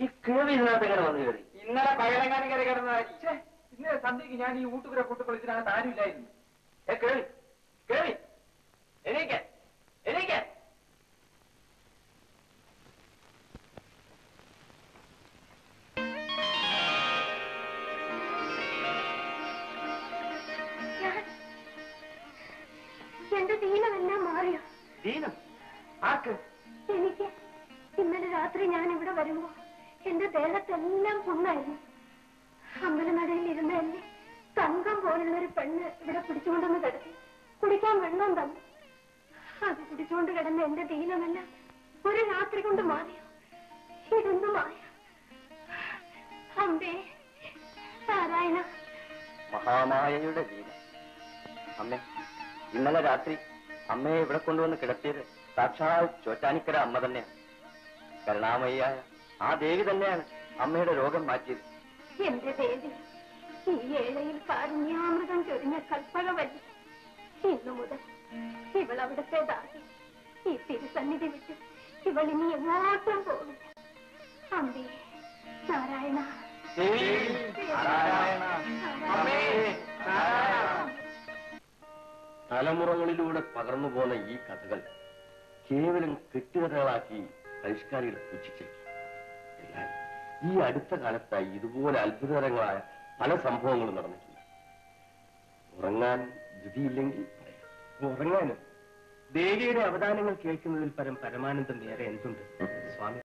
ഈ കിഴവി ഇതിനകത്ത് എങ്ങനെ വന്നു കയറി? ഇന്നലെ പകലങ്ങാനും കയറി കിടന്നതായിരിക്കും. ഇന്നലെ സന്ധ്യക്ക് ഞാൻ ഈ ഊട്ടുപുര കൂട്ടുമ്പോൾ ഇതിനകത്ത് ആരുമില്ലായിരുന്നു. കിഴവി കിഴവി എണീക്കാൻ എണീക്കാൻ. എന്റെ ദീനമെല്ലാം മാറിയോ? ദീനം ആർക്ക്? എനിക്ക്. ഇന്നലെ രാത്രി ഞാൻ ഇവിടെ വരുമ്പോ എന്റെ ദേഹത്തെല്ലാം പുണ്ണായിരുന്നു. അമ്പലനടയിൽ ഇരുന്ന എന്നെ തങ്കം പോലുള്ളൊരു പെണ്ണ് ഇവിടെ പിടിച്ചുകൊണ്ടെന്ന് കിടത്തി കുടിക്കാൻ വെള്ളം തന്നു. അത് കുടിച്ചുകൊണ്ട് കിടന്ന എന്റെ ദീനമെല്ലാം ഒരു രാത്രി കൊണ്ട് മാറിയോ? ഇതൊന്നും മായ. അമ്പേ നാരായണ. മഹാമായയുടെ ദീനം. അമ്മേ, ഇന്നലെ രാത്രി അമ്മയെ ഇവിടെ കൊണ്ടുവന്ന് കിടത്തിയത് സാക്ഷാൽ ചോറ്റാനിക്കര അമ്മ തന്നെയാണ്. കരുണാമയിയായ ആ ദേവി തന്നെയാണ് അമ്മയുടെ രോഗം മാറ്റിയത്. എന്റെ ദേവി, ഈ ഏഴയിൽ കാരുണ്യാമൃതം ചൊരിഞ്ഞ കൽപ്പകവല്ലി. ഇന്നു മുതൽ ഇവൾ അവിടുത്തേതാകി. ഈ തിരുസന്നിധി വിട്ട് ഇവൾ ഇനി എങ്ങോട്ടും പോകില്ല. അമ്പേ നാരായണ. തലമുറകളിലൂടെ പകർന്നു പോന്ന ഈ കഥകൾ കേവലം കെട്ടുകഥകളാക്കി പരിഷ്കാരികൾ സൂക്ഷിച്ചിരിക്കും. എന്നാൽ ഈ അടുത്ത കാലത്തായി ഇതുപോലെ അത്ഭുതകരങ്ങളായ പല സംഭവങ്ങളും നടന്നിട്ടുണ്ട്. ഉറങ്ങാൻ ധൃതിയില്ലെങ്കിൽ പറയാം. ഉറങ്ങാനും ദേവിയുടെ അവദാനങ്ങൾ കേൾക്കുന്നതിൽ പരമാനന്ദം വേറെ എന്തുണ്ട് സ്വാമി?